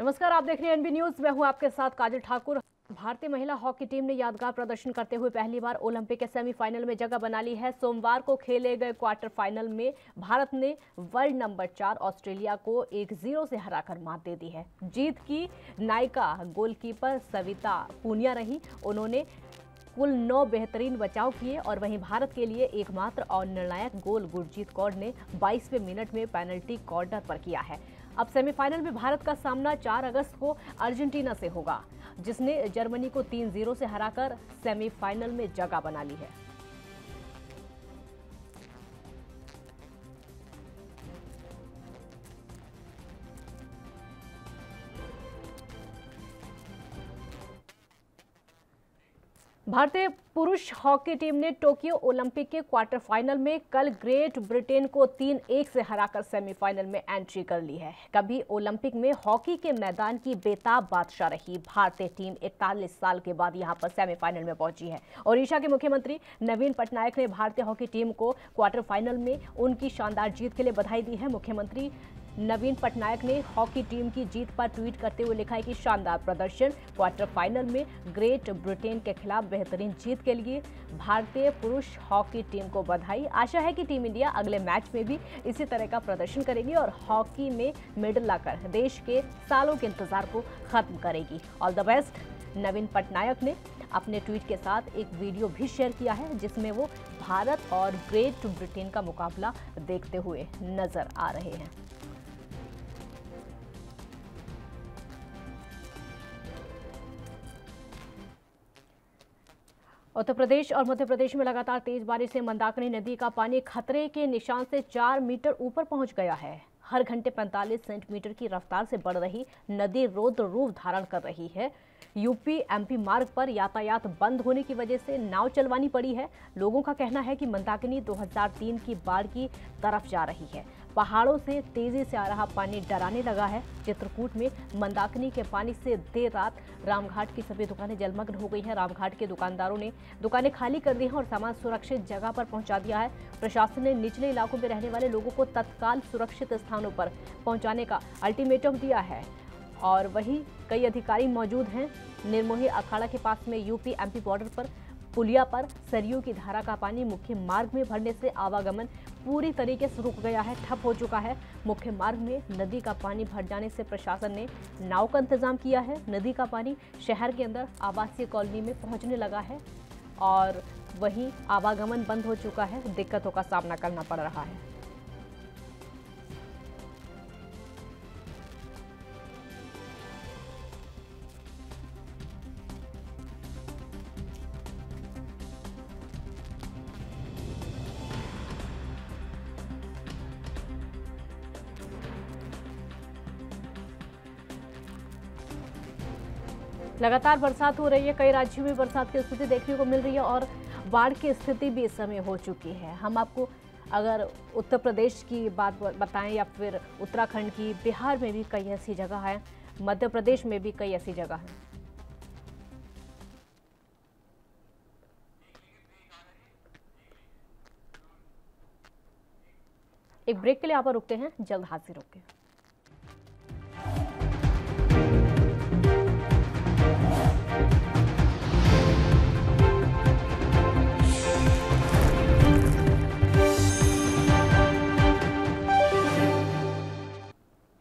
नमस्कार, आप देख रहे हैं एनबी न्यूज। मैं हूं आपके साथ काजल ठाकुर। भारतीय महिला हॉकी टीम ने यादगार प्रदर्शन करते हुए पहली बार ओलंपिक के सेमीफाइनल में जगह बना ली है। सोमवार को खेले गए क्वार्टर फाइनल में भारत ने वर्ल्ड नंबर 4 ऑस्ट्रेलिया को 1-0 से हराकर मात दे दी है। जीत की नायिका गोलकीपर सविता पूनिया रही। उन्होंने कुल 9 बेहतरीन बचाव किए और वहीं भारत के लिए एकमात्र और निर्णायक गोल गुरजीत कौर ने 22वें मिनट में पेनल्टी कॉर्नर पर किया है। अब सेमीफाइनल में भारत का सामना 4 अगस्त को अर्जेंटीना से होगा, जिसने जर्मनी को 3-0 से हराकर सेमीफाइनल में जगह बना ली है। भारतीय पुरुष हॉकी टीम ने टोक्यो ओलंपिक के क्वार्टर फाइनल में कल ग्रेट ब्रिटेन को 3-1 से हराकर सेमीफाइनल में एंट्री कर ली है। कभी ओलंपिक में हॉकी के मैदान की बेताब बादशाह रही भारतीय टीम 41 साल के बाद यहां पर सेमीफाइनल में पहुंची है। ओडिशा के मुख्यमंत्री नवीन पटनायक ने भारतीय हॉकी टीम को क्वार्टर फाइनल में उनकी शानदार जीत के लिए बधाई दी है। मुख्यमंत्री नवीन पटनायक ने हॉकी टीम की जीत पर ट्वीट करते हुए लिखा है कि शानदार प्रदर्शन, क्वार्टर फाइनल में ग्रेट ब्रिटेन के खिलाफ बेहतरीन जीत के लिए भारतीय पुरुष हॉकी टीम को बधाई। आशा है कि टीम इंडिया अगले मैच में भी इसी तरह का प्रदर्शन करेगी और हॉकी में मेडल लाकर देश के सालों के इंतजार को खत्म करेगी। All the best. Naveen Patnaik ने अपने ट्वीट के साथ एक वीडियो भी शेयर किया है, जिसमें वो भारत और ग्रेट ब्रिटेन का मुकाबला देखते हुए नजर आ रहे हैं। उत्तर प्रदेश और मध्य प्रदेश में लगातार तेज बारिश से मंदाकिनी नदी का पानी खतरे के निशान से 4 मीटर ऊपर पहुंच गया है। हर घंटे 45 सेंटीमीटर की रफ्तार से बढ़ रही नदी रौद्र रूप धारण कर रही है। यूपी एमपी मार्ग पर यातायात बंद होने की वजह से नाव चलवानी पड़ी है। लोगों का कहना है कि मंदाकिनी 2003 की बाढ़ की तरफ जा रही है। पहाड़ों से तेजी से आ रहा पानी डराने लगा है। चित्रकूट में मंदाकिनी के पानी से देर रात रामघाट की सभी दुकानें जलमग्न हो गई हैं। रामघाट के दुकानदारों ने दुकानें खाली कर दी हैं और सामान सुरक्षित जगह पर पहुंचा दिया है। प्रशासन ने निचले इलाकों में रहने वाले लोगों को तत्काल सुरक्षित स्थानों पर पहुंचाने का अल्टीमेटम दिया है और वहीं कई अधिकारी मौजूद हैं। निर्मोही अखाड़ा के पास में यूपी एमपी बॉर्डर पर पुलिया पर सरयू की धारा का पानी मुख्य मार्ग में भरने से आवागमन पूरी तरीके से रुक गया है, ठप हो चुका है। मुख्य मार्ग में नदी का पानी भर जाने से प्रशासन ने नाव का इंतजाम किया है। नदी का पानी शहर के अंदर आवासीय कॉलोनी में पहुंचने लगा है और वहीं आवागमन बंद हो चुका है। दिक्कतों का सामना करना पड़ रहा है। लगातार बरसात हो रही है। कई राज्यों में बरसात की स्थिति देखने को मिल रही है और बाढ़ की स्थिति भी इस समय हो चुकी है। हम आपको अगर उत्तर प्रदेश की बात बताएं या फिर उत्तराखंड की, बिहार में भी कई ऐसी जगह है, मध्य प्रदेश में भी कई ऐसी जगह है। एक ब्रेक के लिए आप रुकते हैं, जल्द हाजिर होंगे।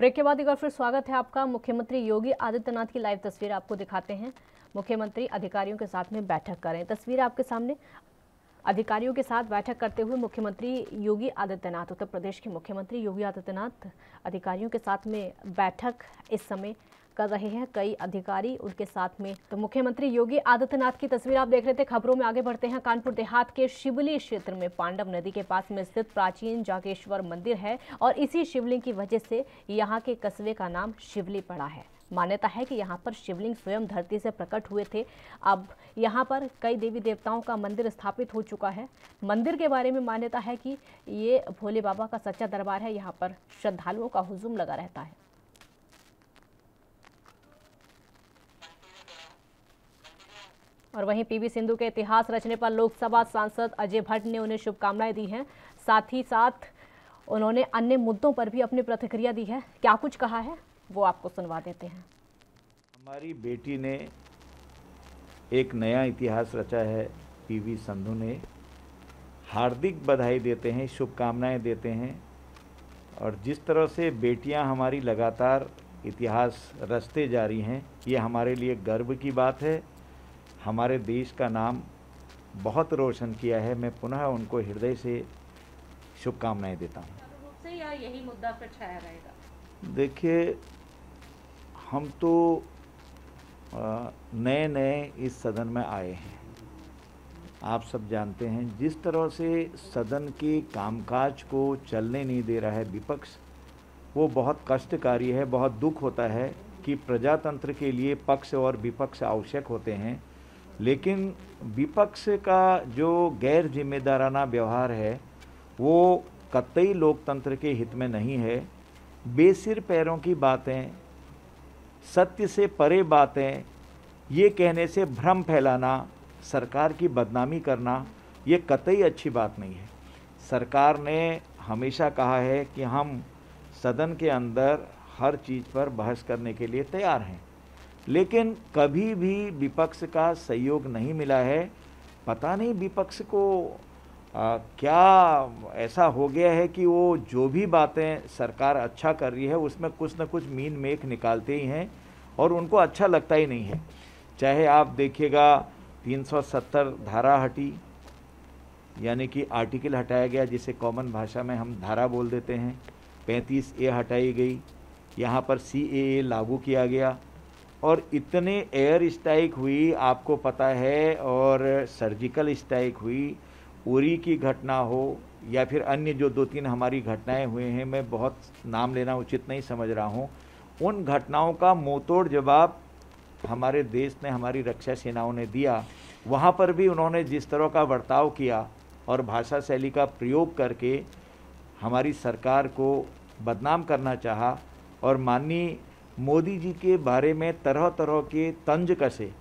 ब्रेक के बाद एक बार फिर स्वागत है आपका। मुख्यमंत्री योगी आदित्यनाथ की लाइव तस्वीर आपको दिखाते हैं। मुख्यमंत्री अधिकारियों के साथ में बैठक करें। तस्वीर आपके सामने। अधिकारियों के साथ बैठक करते हुए मुख्यमंत्री योगी आदित्यनाथ, उत्तर प्रदेश के मुख्यमंत्री योगी आदित्यनाथ अधिकारियों के साथ में बैठक इस समय कर रहे हैं। कई अधिकारी उनके साथ में। तो मुख्यमंत्री योगी आदित्यनाथ की तस्वीर आप देख रहे थे। खबरों में आगे बढ़ते हैं। कानपुर देहात के शिवली क्षेत्र में पांडव नदी के पास में स्थित प्राचीन जागेश्वर मंदिर है और इसी शिवलिंग की वजह से यहाँ के कस्बे का नाम शिवली पड़ा है। मान्यता है कि यहाँ पर शिवलिंग स्वयं धरती से प्रकट हुए थे। अब यहाँ पर कई देवी देवताओं का मंदिर स्थापित हो चुका है। मंदिर के बारे में मान्यता है कि ये भोले बाबा का सच्चा दरबार है। यहाँ पर श्रद्धालुओं का हुजूम लगा रहता है। और वहीं पीवी सिंधु के इतिहास रचने पर लोकसभा सांसद अजय भट्ट ने उन्हें शुभकामनाएं दी हैं। साथ ही साथ उन्होंने अन्य मुद्दों पर भी अपनी प्रतिक्रिया दी है। क्या कुछ कहा है, वो आपको सुनवा देते हैं। हमारी बेटी ने एक नया इतिहास रचा है, पीवी संधू ने। हार्दिक बधाई देते हैं, शुभकामनाएं देते हैं। और जिस तरह से बेटियां हमारी लगातार इतिहास रचते जा रही हैं, ये हमारे लिए गर्व की बात है। हमारे देश का नाम बहुत रोशन किया है। मैं पुनः उनको हृदय से शुभकामनाएं देता हूँ। से या यही मुद्दा पर छाया रहेगा? देखिए, हम तो नए नए इस सदन में आए हैं। आप सब जानते हैं जिस तरह से सदन के कामकाज को चलने नहीं दे रहा है विपक्ष, वो बहुत कष्टकारी है। बहुत दुख होता है कि प्रजातंत्र के लिए पक्ष और विपक्ष आवश्यक होते हैं, लेकिन विपक्ष का जो गैर जिम्मेदाराना व्यवहार है वो कतई लोकतंत्र के हित में नहीं है। बेसिर पैरों की बातें, सत्य से परे बातें, ये कहने से भ्रम फैलाना, सरकार की बदनामी करना, ये कतई अच्छी बात नहीं है। सरकार ने हमेशा कहा है कि हम सदन के अंदर हर चीज़ पर बहस करने के लिए तैयार हैं, लेकिन कभी भी विपक्ष का सहयोग नहीं मिला है। पता नहीं विपक्ष को क्या ऐसा हो गया है कि वो जो भी बातें सरकार अच्छा कर रही है उसमें कुछ न कुछ मीन मेख निकालते ही हैं और उनको अच्छा लगता ही नहीं है। चाहे आप देखिएगा 370 धारा हटी, यानी कि आर्टिकल हटाया गया, जिसे कॉमन भाषा में हम धारा बोल देते हैं। 35A हटाई गई, यहाँ पर CAA लागू किया गया और इतने एयर स्ट्राइक हुई, आपको पता है, और सर्जिकल स्ट्राइक हुई। उरी की घटना हो या फिर अन्य जो 2-3 हमारी घटनाएं हुए हैं, मैं बहुत नाम लेना उचित नहीं समझ रहा हूं, उन घटनाओं का मुंहतोड़ जवाब हमारे देश ने, हमारी रक्षा सेनाओं ने दिया। वहां पर भी उन्होंने जिस तरह का बर्ताव किया और भाषा शैली का प्रयोग करके हमारी सरकार को बदनाम करना चाहा और माननीय मोदी जी के बारे में तरह तरह के तंज कसे।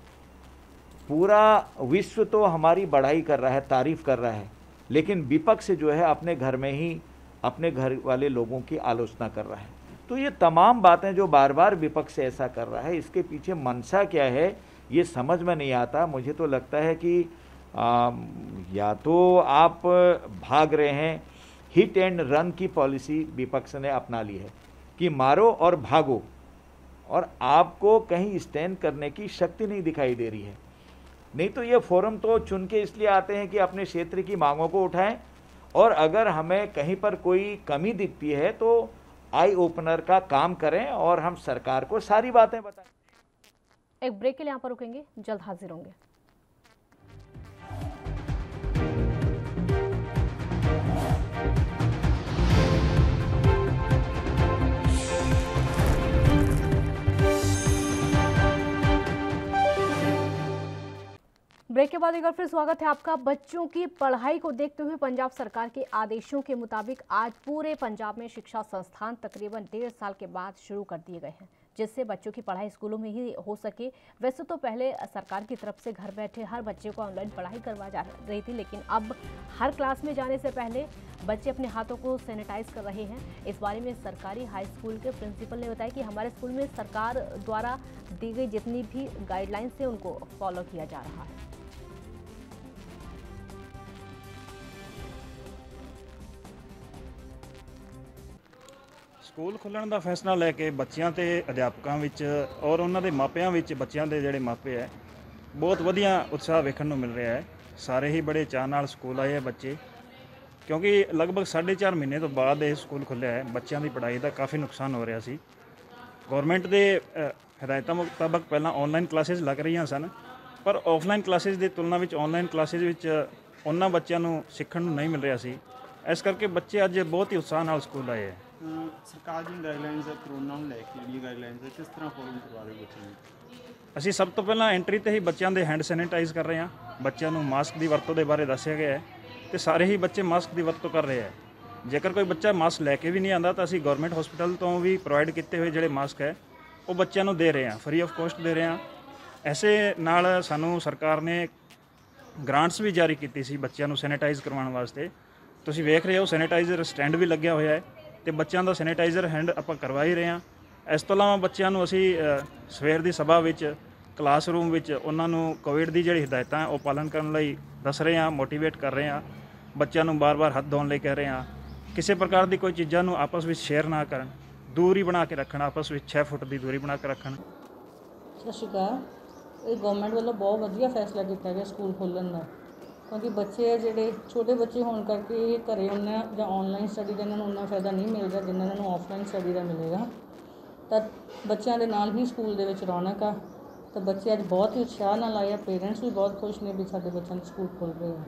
पूरा विश्व तो हमारी बड़ाई कर रहा है, तारीफ कर रहा है, लेकिन विपक्ष जो है अपने घर में ही अपने घर वाले लोगों की आलोचना कर रहा है। तो ये तमाम बातें जो बार बार विपक्ष ऐसा कर रहा है, इसके पीछे मंशा क्या है ये समझ में नहीं आता। मुझे तो लगता है कि या तो आप भाग रहे हैं, हिट एंड रन की पॉलिसी विपक्ष ने अपना ली है कि मारो और भागो, और आपको कहीं स्टैंड करने की शक्ति नहीं दिखाई दे रही है। नहीं तो ये फोरम तो चुन के इसलिए आते हैं कि अपने क्षेत्र की मांगों को उठाएं, और अगर हमें कहीं पर कोई कमी दिखती है तो आई ओपनर का काम करें और हम सरकार को सारी बातें बताएं। एक ब्रेक के लिए यहाँ पर रुकेंगे, जल्द हाजिर होंगे। ब्रेक के बाद एक बार फिर स्वागत है आपका। बच्चों की पढ़ाई को देखते हुए पंजाब सरकार के आदेशों के मुताबिक आज पूरे पंजाब में शिक्षा संस्थान तकरीबन 1.5 साल के बाद शुरू कर दिए गए हैं, जिससे बच्चों की पढ़ाई स्कूलों में ही हो सके। वैसे तो पहले सरकार की तरफ से घर बैठे हर बच्चे को ऑनलाइन पढ़ाई करवा जा रही थी, लेकिन अब हर क्लास में जाने से पहले बच्चे अपने हाथों को सैनिटाइज कर रहे हैं। इस बारे में सरकारी हाई स्कूल के प्रिंसिपल ने बताया कि हमारे स्कूल में सरकार द्वारा दी गई जितनी भी गाइडलाइंस है उनको फॉलो किया जा रहा है। ਸਕੂਲ ਖੁੱਲ੍ਹਣ ਦਾ ਫੈਸਲਾ ਲੈ ਕੇ ਬੱਚਿਆਂ ਤੇ ਅਧਿਆਪਕਾਂ ਵਿੱਚ ਔਰ ਉਹਨਾਂ ਦੇ ਮਾਪਿਆਂ ਵਿੱਚ, ਬੱਚਿਆਂ ਦੇ ਜਿਹੜੇ ਮਾਪੇ ਹੈ, ਬਹੁਤ ਵਧੀਆ ਉਤਸ਼ਾਹ ਵੇਖਣ ਨੂੰ ਮਿਲ ਰਿਹਾ ਹੈ। ਸਾਰੇ ਹੀ ਬੜੇ ਚਾਅ ਨਾਲ ਸਕੂਲ ਆਏ ਹੈ ਬੱਚੇ, ਕਿਉਂਕਿ ਲਗਭਗ 4.5 ਮਹੀਨੇ ਤੋਂ ਬਾਅਦ ਇਹ ਸਕੂਲ ਖੁੱਲ੍ਹਿਆ ਹੈ। ਬੱਚਿਆਂ ਦੀ ਪੜ੍ਹਾਈ ਦਾ ਕਾਫੀ ਨੁਕਸਾਨ ਹੋ ਰਿਹਾ ਸੀ। ਗੌਰਮੈਂਟ ਦੇ ਹਦਾਇਤਾਂ ਮੁਤਾਬਕ ਪਹਿਲਾਂ ਆਨਲਾਈਨ ਕਲਾਸਿਸ ਲੱਗ ਰਹੀਆਂ ਸਨ, ਪਰ ਆਫਲਾਈਨ ਕਲਾਸਿਸ ਦੀ ਤੁਲਨਾ ਵਿੱਚ ਆਨਲਾਈਨ ਕਲਾਸਿਸ ਵਿੱਚ ਉਹਨਾਂ ਬੱਚਿਆਂ ਨੂੰ ਸਿੱਖਣ ਨੂੰ ਨਹੀਂ ਮਿਲ ਰਿਹਾ ਸੀ। ਇਸ ਕਰਕੇ ਬੱਚੇ ਅੱਜ ਬਹੁਤ ਹੀ ਉਤਸ਼ਾਹ ਨਾਲ ਸਕੂਲ ਆਏ ਹੈ। ਸਰਕਾਰ ਦੀਆਂ ਗਾਈਡਲਾਈਨਸ ਹੈ, ਕਰੋਨਾ ਨੂੰ ਲੈ ਕੇ ਜਿਹੜੀਆਂ ਗਾਈਡਲਾਈਨਸ ਹੈ, ਕਿਸ ਤਰ੍ਹਾਂ ਫੋਲੋ ਕਰਵਾ ਰਹੇ ਬੱਚਿਆਂ ਨੂੰ? ਅਸੀਂ ਸਭ ਤੋਂ ਪਹਿਲਾਂ ਐਂਟਰੀ ਤੇ ਹੀ ਬੱਚਿਆਂ ਦੇ ਹੈਂਡ ਸੈਨੀਟਾਈਜ਼ ਕਰ ਰਹੇ ਹਾਂ। ਬੱਚਿਆਂ ਨੂੰ ਮਾਸਕ ਦੀ ਵਰਤੋਂ ਦੇ ਬਾਰੇ ਦੱਸਿਆ ਗਿਆ ਹੈ ਤੇ ਸਾਰੇ ਹੀ ਬੱਚੇ ਮਾਸਕ ਦੀ ਵਰਤੋਂ ਕਰ ਰਹੇ ਹੈ। ਜੇਕਰ ਕੋਈ ਬੱਚਾ ਮਾਸਕ ਲੈ ਕੇ ਵੀ ਨਹੀਂ ਆਉਂਦਾ ਤਾਂ ਅਸੀਂ ਗਵਰਨਮੈਂਟ ਹਸਪੀਟਲ ਤੋਂ ਵੀ ਪ੍ਰੋਵਾਈਡ ਕੀਤੇ ਹੋਏ ਜਿਹੜੇ ਮਾਸਕ ਹੈ ਉਹ ਬੱਚਿਆਂ ਨੂੰ ਦੇ ਰਹੇ ਹਾਂ, ਫ੍ਰੀ ਆਫ ਕੋਸਟ ਦੇ ਰਹੇ ਹਾਂ। ਐਸੇ ਨਾਲ ਸਾਨੂੰ ਸਰਕਾਰ ਨੇ ਗ੍ਰਾਂਟਸ ਵੀ ਜਾਰੀ ਕੀਤੀ ਸੀ ਬੱਚਿਆਂ ਨੂੰ ਸੈਨੀਟਾਈਜ਼ ਕਰਵਾਉਣ ਵਾਸਤੇ। ਤੁਸੀਂ ਵੇਖ ਰਹੇ ਹੋ ਸੈਨੀਟਾਈਜ਼ਰ ਸਟੈਂਡ ਵੀ ਲੱਗਿਆ ਹੋਇਆ ਹੈ ਤੇ ਬੱਚਿਆਂ ਦਾ ਸੈਨੀਟਾਈਜ਼ਰ ਹੈਂਡ ਆਪਾਂ ਕਰਵਾ ਹੀ ਰਹੇ ਹਾਂ। ਇਸ ਤੋਂ ਇਲਾਵਾ ਬੱਚਿਆਂ ਨੂੰ ਅਸੀਂ ਸਵੇਰ ਦੀ ਸਭਾ ਵਿੱਚ ਕਲਾਸਰੂਮ ਵਿੱਚ ਉਹਨਾਂ ਨੂੰ ਕੋਵਿਡ ਦੀ ਜਿਹੜੀ ਹਦਾਇਤਾਂ ਉਹ ਪਾਲਣ ਕਰਨ ਲਈ ਦੱਸ ਰਹੇ ਹਾਂ, ਮੋਟੀਵੇਟ ਕਰ ਰਹੇ ਹਾਂ। ਬੱਚਿਆਂ ਨੂੰ ਬਾਰ-ਬਾਰ ਹੱਥ ਧੋਣ ਲਈ ਕਹਿ ਰਹੇ ਹਾਂ। ਕਿਸੇ ਪ੍ਰਕਾਰ ਦੀ ਕੋਈ ਚੀਜ਼ਾਂ ਨੂੰ ਆਪਸ ਵਿੱਚ ਸ਼ੇਅਰ ਨਾ ਕਰਨ, ਦੂਰੀ ਬਣਾ ਕੇ ਰੱਖਣ, ਆਪਸ ਵਿੱਚ 6 ਫੁੱਟ ਦੀ ਦੂਰੀ ਬਣਾ ਕੇ ਰੱਖਣ। ਸਤਿ ਸ਼੍ਰੀ ਅਕਾਲ। ਇਹ ਗਵਰਨਮੈਂਟ ਵੱਲੋਂ ਬਹੁਤ ਵਧੀਆ ਫੈਸਲਾ ਕੀਤਾ ਗਿਆ ਸਕੂਲ ਖੋਲ੍ਹਣ ਦਾ, ਕਿਉਂਕਿ ਬੱਚੇ ਆ ਜਿਹੜੇ ਛੋਟੇ ਬੱਚੇ ਹੋਣ ਕਰਕੇ ਇਹ ਘਰੇ ਉਹਨਾਂ ਜਾਂ ਔਨਲਾਈਨ ਸਟੱਡੀ ਦਾ ਇਹਨਾਂ ਨੂੰ ਉਨਾ ਫਾਇਦਾ ਨਹੀਂ ਮਿਲਦਾ ਜਿੰਨਾ ਇਹਨਾਂ ਨੂੰ ਆਫਲਾਈਨ ਸਟੱਡੀ ਦਾ ਮਿਲੇਗਾ। ਤਾਂ ਬੱਚਿਆਂ ਦੇ ਨਾਲ ਵੀ ਸਕੂਲ ਦੇ ਵਿੱਚ ਰੌਣਕ ਆ, ਤਾਂ ਬੱਚੇ ਅੱਜ ਬਹੁਤ ਹੀ ਉਤਸ਼ਾਹ ਨਾਲ ਆਏ ਆ। ਪੇਰੈਂਟਸ ਵੀ ਬਹੁਤ ਖੁਸ਼ ਨੇ ਵੀ ਸਾਡੇ ਬੱਚਿਆਂ ਦੇ ਸਕੂਲ ਖੁੱਲ੍ਹ ਰਹੇ ਆ।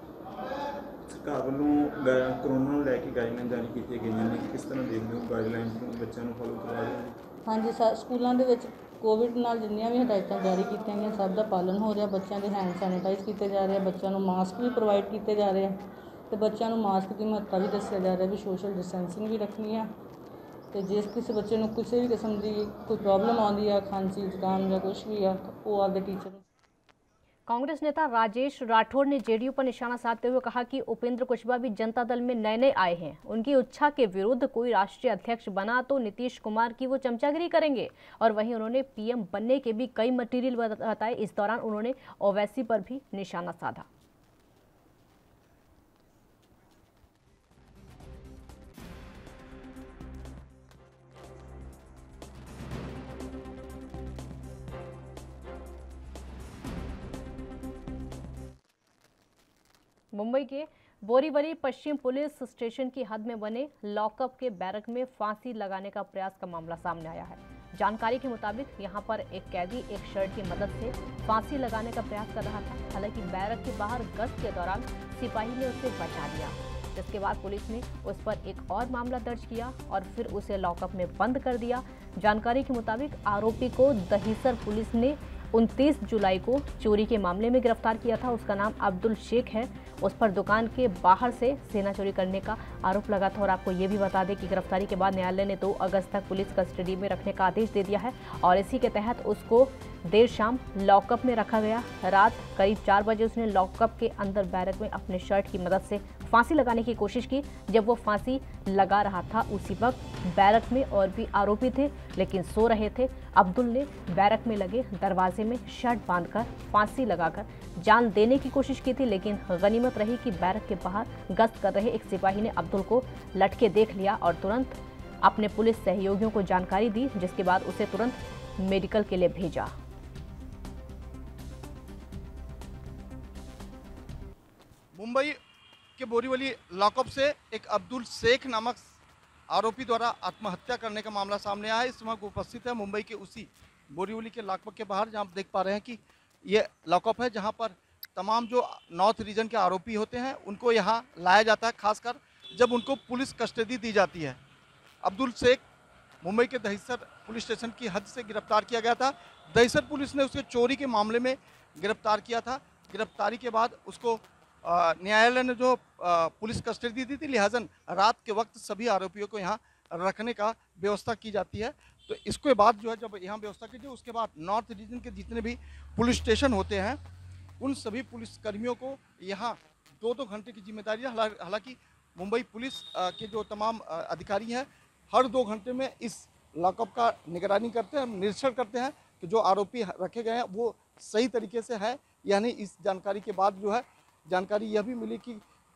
ਸਰਕਾਰ ਵੱਲੋਂ ਕਰੋਨਾ ਨੂੰ ਲੈ ਕੇ ਗਾਈਡਲਾਈਨ ਜਾਰੀ ਕੀਤੀਆਂ ਗਈਆਂ ਨੇ, ਕਿਸ ਤਰ੍ਹਾਂ ਦੇਖਦੇ ਹੋ ਗਾਈਡਲਾਈਨਸ ਨੂੰ ਬੱਚਿਆਂ ਨੂੰ ਫੋਲੋ ਕਰਵਾ ਰਹੇ ਹੋ? ਹਾਂਜੀ, ਸਕੂਲਾਂ ਦੇ ਵਿੱਚ ਕੋਵਿਡ ਨਾਲ ਜਿੰਨੀਆਂ ਵੀ ਹਦਾਇਤਾਂ ਜਾਰੀ ਕੀਤੀਆਂ ਗਈਆਂ ਸਭ ਦਾ ਪਾਲਣ ਹੋ ਰਿਹਾ। ਬੱਚਿਆਂ ਦੇ ਹੈਂਡ ਸੈਨੀਟਾਈਜ਼ ਕੀਤੇ ਜਾ ਰਹੇ ਆ, ਬੱਚਿਆਂ ਨੂੰ ਮਾਸਕ ਵੀ ਪ੍ਰੋਵਾਈਡ ਕੀਤੇ ਜਾ ਰਹੇ ਆ, ਅਤੇ ਬੱਚਿਆਂ ਨੂੰ ਮਾਸਕ ਦੀ ਮਹੱਤਤਾ ਵੀ ਦੱਸਿਆ ਜਾ ਰਿਹਾ ਵੀ ਸੋਸ਼ਲ ਡਿਸਟੈਂਸਿੰਗ ਵੀ ਰੱਖਣੀ ਆ। ਅਤੇ ਜੇ ਕਿਸੇ ਬੱਚੇ ਨੂੰ ਕਿਸੇ ਵੀ ਕਿਸਮ ਦੀ ਕੋਈ ਪ੍ਰੋਬਲਮ ਆਉਂਦੀ ਆ, ਖਾਂਸੀ ਜ਼ੁਕਾਮ ਜਾਂ ਕੁਛ ਵੀ आ, वो आपके टीचर। कांग्रेस नेता राजेश राठौड़ ने जेडीयू पर निशाना साधते हुए कहा कि उपेंद्र कुशवाहा भी जनता दल में नए आए हैं, उनकी इच्छा के विरुद्ध कोई राष्ट्रीय अध्यक्ष बना तो नीतीश कुमार की वो चमचागिरी करेंगे। और वहीं उन्होंने पीएम बनने के भी कई मटेरियल बताए। इस दौरान उन्होंने ओवैसी पर भी निशाना साधा। मुंबई के बोरीवली पश्चिम पुलिस स्टेशन की हद में बने लॉकअप के बैरक में फांसी लगाने का प्रयास का मामला सामने आया है। जानकारी के मुताबिक यहां पर एक कैदी एक शर्ट की मदद से फांसी लगाने का प्रयास कर रहा था। हालांकि बैरक के बाहर गश्त के दौरान सिपाही ने उसे बचा लिया, जिसके बाद पुलिस ने उस पर एक और मामला दर्ज किया और फिर उसे लॉकअप में बंद कर दिया। जानकारी के मुताबिक आरोपी को दहीसर पुलिस ने 29 जुलाई को चोरी के मामले में गिरफ्तार किया था। उसका नाम अब्दुल शेख है। उस पर दुकान के बाहर से सेना चोरी करने का आरोप लगा था। और आपको ये भी बता दें कि गिरफ्तारी के बाद न्यायालय ने 2 अगस्त तक पुलिस कस्टडी में रखने का आदेश दे दिया है और इसी के तहत उसको देर शाम लॉकअप में रखा गया। रात करीब 4 बजे उसने लॉकअप के अंदर बैरक में अपने शर्ट की मदद से फांसी लगाने की कोशिश की। जब वो फांसी लगा रहा था उसी वक्त बैरक में और भी आरोपी थे, लेकिन सो रहे थे। अब्दुल ने बैरक में लगे दरवाजे में शर्ट बांधकर फांसी लगाकर जान देने की कोशिश की थी, लेकिन गनीमत रही कि बैरक के बाहर गश्त कर रहे एक सिपाही ने अब्दुल को लटके देख लिया और तुरंत अपने पुलिस सहयोगियों को जानकारी दी, जिसके बाद उसे तुरंत मेडिकल के लिए भेजा। मुंबई के बोरीवली लॉकअप से एक अब्दुल शेख नामक आरोपी द्वारा आत्महत्या करने का मामला सामने आया है। इस वक्त उपस्थित है मुंबई के उसी बोरीवली के लॉकअप के बाहर, जहां आप देख पा रहे हैं कि ये लॉकअप है जहां पर तमाम जो नॉर्थ रीजन के आरोपी होते हैं उनको यहां लाया जाता है, खासकर जब उनको पुलिस कस्टडी दी जाती है। अब्दुल शेख मुंबई के दहीसर पुलिस स्टेशन की हद से गिरफ्तार किया गया था। दहीसर पुलिस ने उसे चोरी के मामले में गिरफ्तार किया था। गिरफ्तारी के बाद उसको न्यायालय ने जो पुलिस कस्टडी दी थी, लिहाजन रात के वक्त सभी आरोपियों को यहाँ रखने का व्यवस्था की जाती है। तो इसके बाद जो है जब यहाँ व्यवस्था की जाए उसके बाद नॉर्थ रीजन के जितने भी पुलिस स्टेशन होते हैं उन सभी पुलिस कर्मियों को यहाँ 2-2 घंटे की जिम्मेदारी है। हालांकि मुंबई पुलिस के जो तमाम अधिकारी हैं हर 2 घंटे में इस लॉकअप का निगरानी करते हैं, निरीक्षण करते हैं कि जो आरोपी रखे गए हैं वो सही तरीके से है या नहीं। इस जानकारी के बाद जो है जानकारी यह भी मिली कि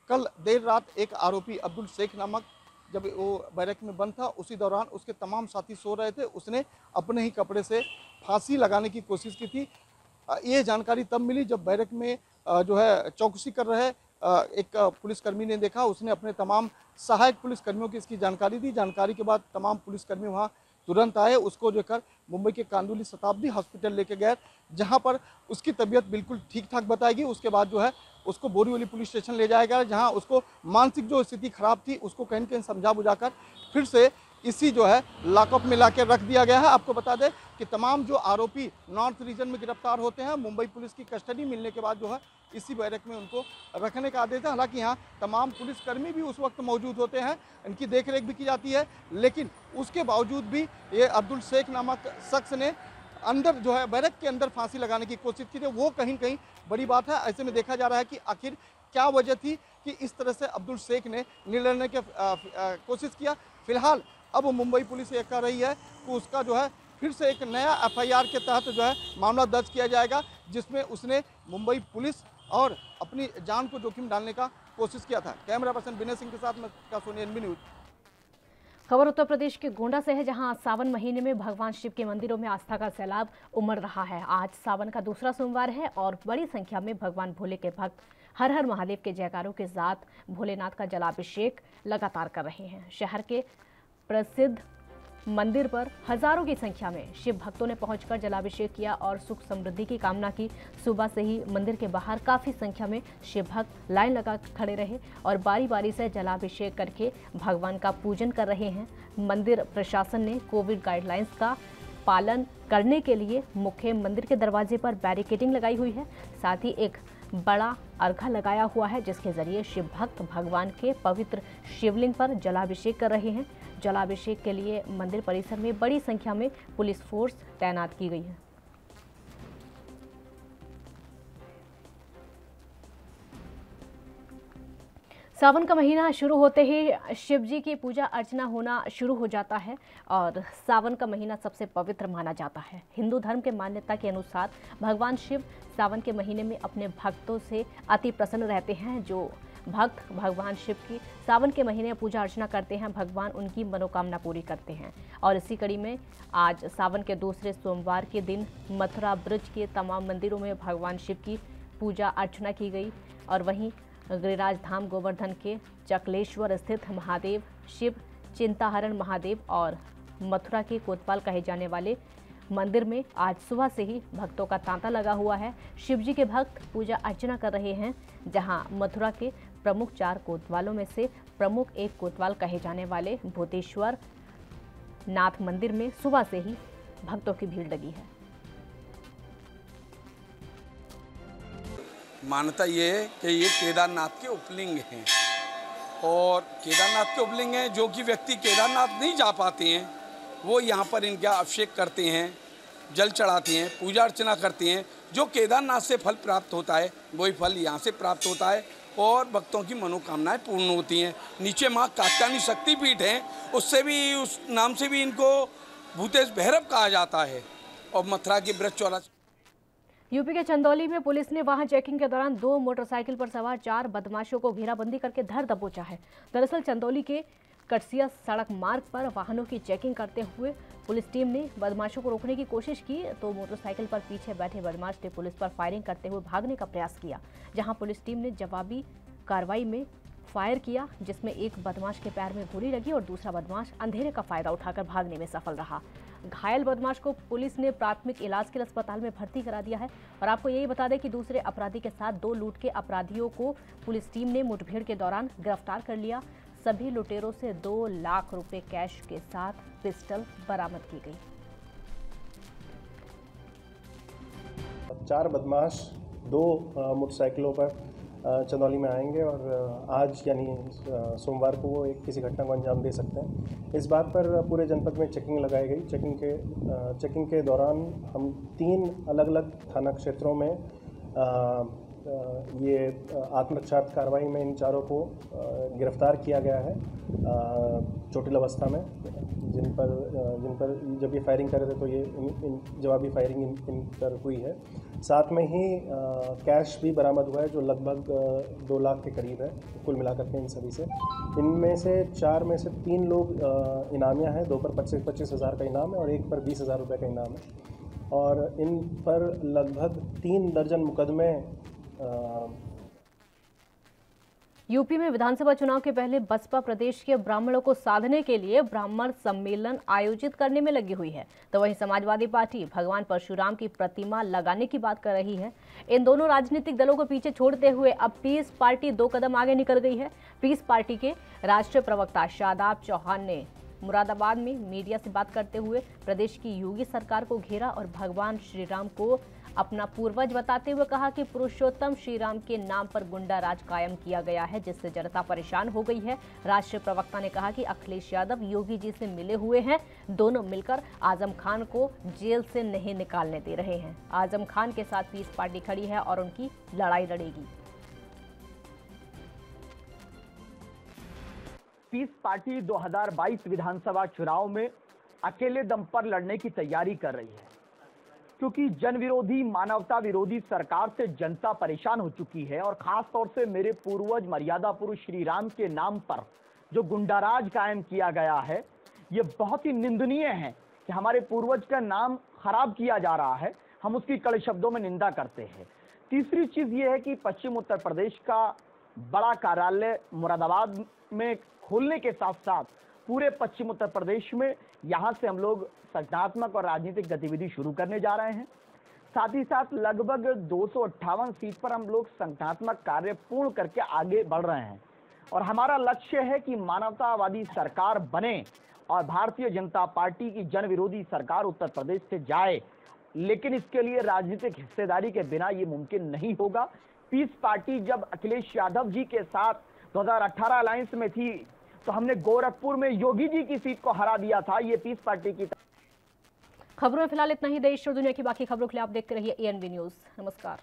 कल देर रात एक आरोपी अब्दुल शेख नामक जब वो बैरक में बंद था उसी दौरान उसके तमाम साथी सो रहे थे, उसने अपने ही कपड़े से फांसी लगाने की कोशिश की थी। ये जानकारी तब मिली जब बैरक में जो है चौकसी कर रहे एक पुलिसकर्मी ने देखा। उसने अपने तमाम सहायक पुलिसकर्मियों की इसकी जानकारी दी। जानकारी के बाद तमाम पुलिसकर्मी वहाँ तुरंत आए, उसको जो कर मुंबई के कांदुली शताब्दी हॉस्पिटल लेके गए, जहां पर उसकी तबीयत बिल्कुल ठीक ठाक बताएगी। उसके बाद जो है उसको बोरीवली पुलिस स्टेशन ले जाया गया, जहां उसको मानसिक जो स्थिति खराब थी उसको कहीं कहीं समझा बुझाकर फिर से इसी जो है लॉकअप में ला के रख दिया गया है। आपको बता दें कि तमाम जो आरोपी नॉर्थ रीजन में गिरफ्तार होते हैं मुंबई पुलिस की कस्टडी मिलने के बाद जो है इसी बैरक में उनको रखने का आदेश है। हालांकि यहाँ तमाम पुलिसकर्मी भी उस वक्त मौजूद होते हैं, इनकी देखरेख भी की जाती है, लेकिन उसके बावजूद भी ये अब्दुल शेख नामक शख्स ने अंदर जो है बैरक के अंदर फांसी लगाने की कोशिश की थी। वो कहीं कहीं बड़ी बात है। ऐसे में देखा जा रहा है कि आखिर क्या वजह थी कि इस तरह से अब्दुल शेख ने निर्णय की कोशिश किया। फिलहाल अब मुंबई पुलिस ये कर रही है कि उसका जो है फिर से एक नया एफआईआर के तहत जो है मामला दर्ज किया जाएगा, जिसमें उसने मुंबई पुलिस और अपनी जान को जोखिम डालने का कोशिश किया था। कैमरा पर्सन विनय सिंह के साथ मैं सोनी, एनबी न्यूज। खबर उत्तर प्रदेश के गोंडा से है, जहां सावन महीने में भगवान शिव के मंदिरों में आस्था का सैलाब उमड़ रहा है। आज सावन का दूसरा सोमवार है और बड़ी संख्या में भगवान भोले के भक्त हर हर महादेव के जयकारों के साथ भोलेनाथ का जलाभिषेक लगातार कर रहे हैं। शहर के प्रसिद्ध मंदिर पर हजारों की संख्या में शिव भक्तों ने पहुंचकर जलाभिषेक किया और सुख समृद्धि की कामना की। सुबह से ही मंदिर के बाहर काफी संख्या में शिव भक्त लाइन लगा खड़े रहे और बारी बारी से जलाभिषेक करके भगवान का पूजन कर रहे हैं। मंदिर प्रशासन ने कोविड गाइडलाइंस का पालन करने के लिए मुख्य मंदिर के दरवाजे पर बैरिकेडिंग लगाई हुई है। साथ ही एक बड़ा अर्घा लगाया हुआ है, जिसके जरिए शिव भक्त भगवान के पवित्र शिवलिंग पर जलाभिषेक कर रहे हैं। जलाभिषेक के लिए मंदिर परिसर में बड़ी संख्या में पुलिस फोर्स तैनात की गई है। सावन का महीना शुरू होते ही शिव जी की पूजा अर्चना होना शुरू हो जाता है और सावन का महीना सबसे पवित्र माना जाता है। हिंदू धर्म के मान्यता के अनुसार भगवान शिव सावन के महीने में अपने भक्तों से अति प्रसन्न रहते हैं। जो भक्त भगवान शिव की सावन के महीने में पूजा अर्चना करते हैं, भगवान उनकी मनोकामना पूरी करते हैं। और इसी कड़ी में आज सावन के दूसरे सोमवार के दिन मथुरा ब्रज के तमाम मंदिरों में भगवान शिव की पूजा अर्चना की गई और वहीं गिरिराज धाम गोवर्धन के चकलेश्वर स्थित महादेव शिव चिंताहरण महादेव और मथुरा के कोतवाल कहे जाने वाले मंदिर में आज सुबह से ही भक्तों का तांता लगा हुआ है। शिव जी के भक्त पूजा अर्चना कर रहे हैं, जहां मथुरा के प्रमुख 4 कोतवालों में से प्रमुख एक कोतवाल कहे जाने वाले भूतेश्वर नाथ मंदिर में सुबह से ही भक्तों की भीड़ लगी है। मान्यता ये है कि ये केदारनाथ के उपलिंग हैं और केदारनाथ के उपलिंग हैं। जो कि व्यक्ति केदारनाथ नहीं जा पाते हैं वो यहाँ पर इनका अभिषेक करते हैं, जल चढ़ाते हैं, पूजा अर्चना करते हैं। जो केदारनाथ से फल प्राप्त होता है वही फल यहाँ से प्राप्त होता है और भक्तों की मनोकामनाएं पूर्ण होती हैं। नीचे माँ कात्यायनी शक्तिपीठ है, उससे भी उस नाम से भी इनको भूतेश भैरव कहा जाता है। और मथुरा के ब्रज चौराहे यूपी के चंदौली में पुलिस ने वाहन चेकिंग के दौरान 2 मोटरसाइकिल पर सवार 4 बदमाशों को घेराबंदी करके धर दबोचा है। दरअसल चंदौली के कटसिया सड़क मार्ग पर वाहनों की चेकिंग करते हुए पुलिस टीम ने बदमाशों को रोकने की कोशिश की तो मोटरसाइकिल पर पीछे बैठे बदमाश ने पुलिस पर फायरिंग करते हुए भागने का प्रयास किया, जहां पुलिस टीम ने जवाबी कार्रवाई में फायर किया, जिसमें एक बदमाश के पैर में गोली लगी और दूसरा बदमाश अंधेरे का फायदा उठाकर भागने में सफल रहा। घायल बदमाश को पुलिस ने प्राथमिक इलाज के लिए अस्पताल में भर्ती करा दिया है। और आपको यही बता दें कि दूसरे अपराधी के साथ 2 लूट के अपराधियों को पुलिस टीम ने मुठभेड़ के दौरान गिरफ्तार कर लिया। सभी लुटेरों से 2 लाख रुपए कैश के साथ पिस्टल बरामद की गई। 4 बदमाश 2 मोटरसाइकिलों पर चंदौली में आएंगे और आज यानी सोमवार को वो एक किसी घटना को अंजाम दे सकते हैं। इस बात पर पूरे जनपद में चेकिंग लगाई गई। चेकिंग के दौरान हम 3 अलग अलग थाना क्षेत्रों में ये आत्मरक्षार्थ कार्रवाई में इन चारों को गिरफ्तार किया गया है चोटिल अवस्था में, जिन पर जब ये फायरिंग कर रहे थे तो ये इन जवाबी फायरिंग इन पर हुई है। साथ में ही कैश भी बरामद हुआ है जो लगभग 2 लाख के करीब है कुल मिलाकर के इन सभी से। इनमें से 4 में से 3 लोग इनामिया हैं, 2 पर 25-25 हज़ार का इनाम है और 1 पर 20,000 रुपये का इनाम है। और इन पर लगभग 3 दर्जन मुकदमे यूपी में विधानसभा चुनाव के पहले बसपा प्रदेश के ब्राह्मणों को साधने के लिए ब्राह्मण सम्मेलन आयोजित करने में लगी हुई है, तो वहीं समाजवादी पार्टी भगवान परशुराम की प्रतिमा लगाने की बात कर रही है। इन दोनों राजनीतिक दलों को पीछे छोड़ते हुए अब पीस पार्टी 2 कदम आगे निकल गई है। पीस पार्टी के राष्ट्रीय प्रवक्ता शादाब चौहान ने मुरादाबाद में मीडिया से बात करते हुए प्रदेश की योगी सरकार को घेरा और भगवान श्री राम को अपना पूर्वज बताते हुए कहा कि पुरुषोत्तम श्री राम के नाम पर गुंडा राज कायम किया गया है, जिससे जनता परेशान हो गई है। राष्ट्रीय प्रवक्ता ने कहा कि अखिलेश यादव योगी जी से मिले हुए हैं, दोनों मिलकर आजम खान को जेल से नहीं निकालने दे रहे हैं। आजम खान के साथ पीस पार्टी खड़ी है और उनकी लड़ाई लड़ेगी। पीस पार्टी 2022 विधानसभा चुनाव में अकेले दम पर लड़ने की तैयारी कर रही है, क्योंकि जन विरोधी, मानवता विरोधी सरकार से जनता परेशान हो चुकी है। और खास तौर से मेरे पूर्वज मर्यादा पुरुष श्री राम के नाम पर जो गुंडाराज कायम किया गया है, ये बहुत ही निंदनीय है कि हमारे पूर्वज का नाम खराब किया जा रहा है। हम उसकी कड़े शब्दों में निंदा करते हैं। तीसरी चीज ये है कि पश्चिम उत्तर प्रदेश का बड़ा कार्यालय मुरादाबाद में खोलने के साथ साथ पूरे पश्चिम उत्तर प्रदेश में यहां से हम लोग संगठनात्मक और राजनीतिक गतिविधि शुरू करने जा रहे हैं। साथ ही साथ लगभग 258 सीट पर हम लोग संगठनात्मक कार्य पूर्ण करके आगे बढ़ रहे हैं और हमारा लक्ष्य है कि मानवतावादी सरकार बने और भारतीय जनता पार्टी की जन विरोधी सरकार उत्तर प्रदेश से जाए। लेकिन इसके लिए राजनीतिक हिस्सेदारी के बिना ये मुमकिन नहीं होगा। पीस पार्टी जब अखिलेश यादव जी के साथ 2018 अलायंस में थी तो हमने गोरखपुर में योगी जी की सीट को हरा दिया था। ये पीस पार्टी की खबरों में फिलहाल इतना ही। देश और दुनिया की बाकी खबरों के लिए आप देखते रहिए ANV न्यूज़। नमस्कार।